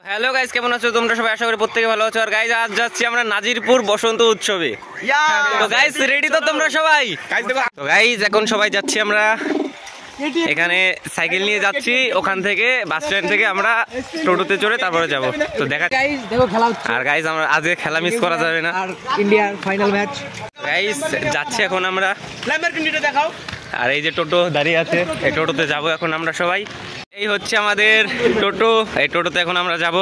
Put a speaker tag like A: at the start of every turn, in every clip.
A: Hello guys, কেমন আছো তোমরা সবাই? আশা করি প্রত্যেকে ভালো আছো। আর গাইস আজ যাচ্ছি আমরা নাজিরপুর বসন্ত উৎসবে। তো গাইস রেডি তো তোমরা সবাই? তো গাইস এখন সবাই যাচ্ছি আমরা, এখানে সাইকেল নিয়ে যাচ্ছি, ওখান থেকে বাস স্ট্যান্ড থেকে আমরা টোটোতে চড়ে তারপরে যাব। তো দেখা গাইস, দেখো খেলা হচ্ছে। আর গাইস আমরা আজকে খেলা মিস করা যাবে না, আর ইন্ডিয়ার ফাইনাল ম্যাচ। গাইস যাচ্ছি এখন আমরা, ল্যাম্বরগিনিটা দেখাও। আর এই যে টোটো দাঁড়িয়ে আছে, এই টোটোতে যাব এখন আমরা সবাই। এই হচ্ছে আমাদের টোটো, এই টোটোতে এখন আমরা যাব।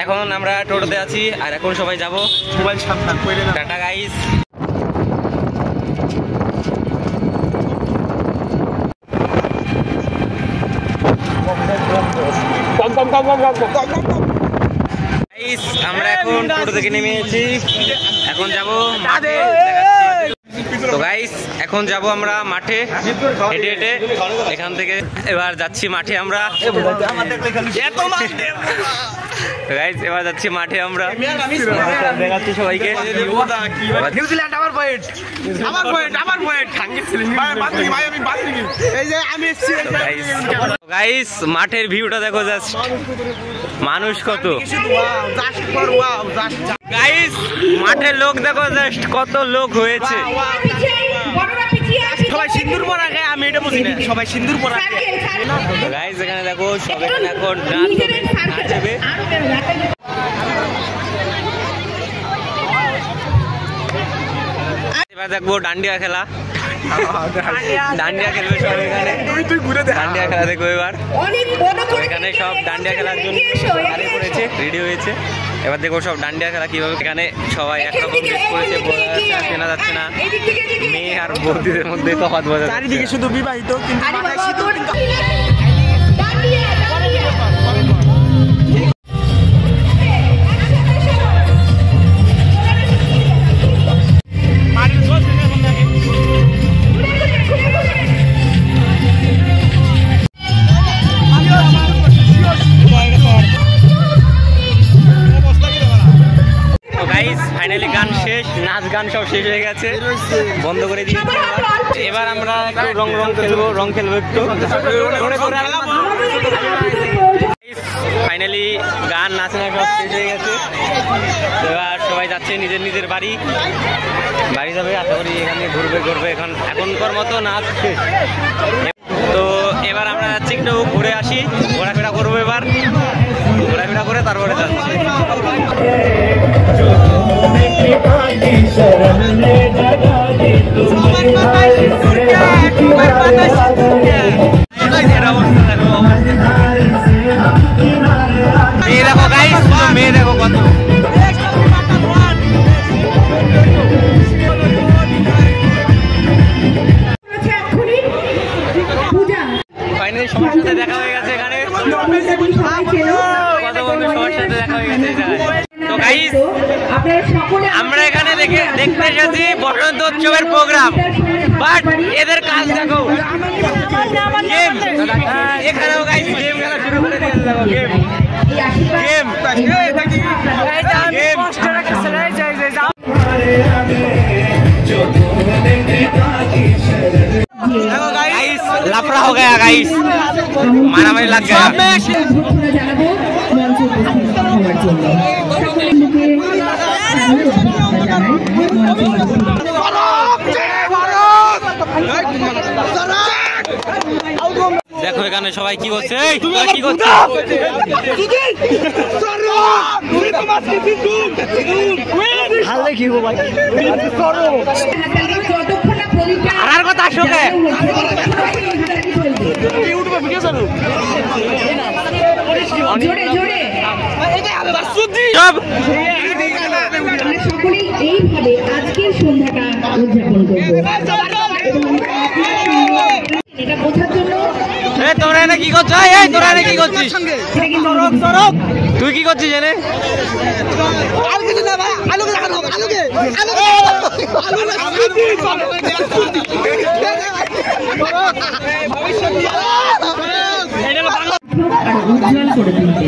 A: এখন আমরা টোটোতে আছি আর এখন সবাই যাব। মোবাইল সাবধান কইরে না। Tata guys. আমরা এখন টোটো থেকে নেমেছি, এখন যাব মাঠে। তো গাইস এখন যাব আমরা মাঠে হেঁটে হেঁটে, এখান থেকে এবার যাচ্ছি মাঠে আমরা। গাইস এবার যাচ্ছি মাঠে আমরা, দেখাচ্ছি সবাইকে। নিউজিল্যান্ড আমার পয়েন্ট, আমার পয়েন্ট, আমার পয়েন্ট। গাইস মাঠের ভিউটা দেখো, জাস্ট মানুষ কত। গাইস মাঠের লোক দেখো, জাস্ট কত লোক হয়েছে। সবাই সিন্দুর পরা গায়ে, আমি এটা বুঝি না, সবাই সিন্দুর পরা। গাইস এখানে দেখো সবাই এখন নাচবে। এবার দেখবো ডান্ডিয়া খেলা, ডান্ডিয়া খেলবে সব এখানে। ডান্ডিয়া খেলা দেখবো এবার, এখানে সব ডান্ডিয়া খেলার জন্য করেছে, রেডি হয়েছে। এবার দেখবো সব ডান্ডিয়া খেলা কিভাবে। এখানে সবাই একরকম ড্রেস করেছে, চেনা যাচ্ছে না। মেয়ে আর বৌদিদের মধ্যে তফাৎ বোঝা যাচ্ছে। চারিদিকে শুধু বিবাহিত, কিন্তু ফাইনালি গান শেষ, নাচ গান সব শেষ হয়ে গেছে, বন্ধ করে দিয়েছি। এবার আমরা একটু রং খেলবো একটু। ফাইনালি গান নাচ সব শেষ হয়ে গেছে, এবার সবাই যাচ্ছে নিজের নিজের বাড়ি যাবে। আশা করি এখানে ঘুরবে। এখনকার মতো নাচ শেষ। তো এবার আমরা যাচ্ছি একটু ঘুরে আসি, ঘোরাফেরা করবো। এবার ঘোরাফেরা করে তারপরে যাচ্ছি। মেয়ে দেখো গাইস, মেয়ে দেখো কত। ফাইনালি সবার সাথে দেখা হয়ে গেছে এখানে, কত বন্ধু সবার সাথে দেখা হয়ে গেছে। তো গাইস আমরা এখানে দেখতে এসেছি বসন্ত উৎসবের প্রোগ্রাম, বাট এদের কাজ দেখো, গেম। এখানেও গাইস গেম খেলা শুরু করে দিয়েছে, দেখো গেম। गाइस लफड़ा हो गया गाइस, मारामारी लग गया। দেখো এখানে সবাই কি করছে, কি করছে। আর কথা শোনে
B: সকলেই এইভাবে আজকের সন্ধ্যাটা উদযাপন করবো। এটা বোঝার জন্য
A: তোরা এনে কি করছিস? তোরা এনে কি করছিস? তুই কি করছিস এনে?
B: উজ্জ্বল করে তুলতে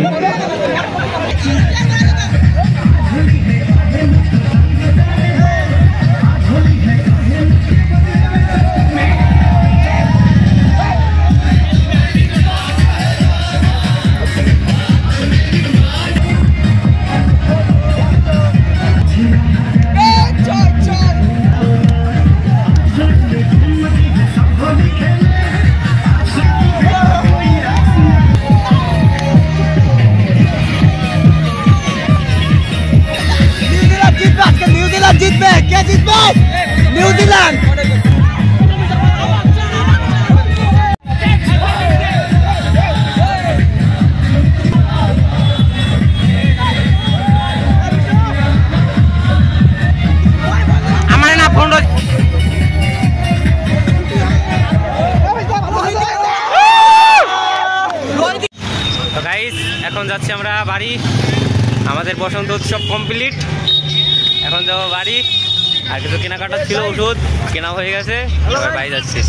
A: এখন যাচ্ছি আমরা বাড়ি, আমাদের বসন্ত উৎসব কমপ্লিট, এখন যাবো বাড়ি। আর কিছু কেনাকাটা ছিল, ওষুধ কেনা হয়ে গেছে, এবার বাড়ি যাচ্ছি।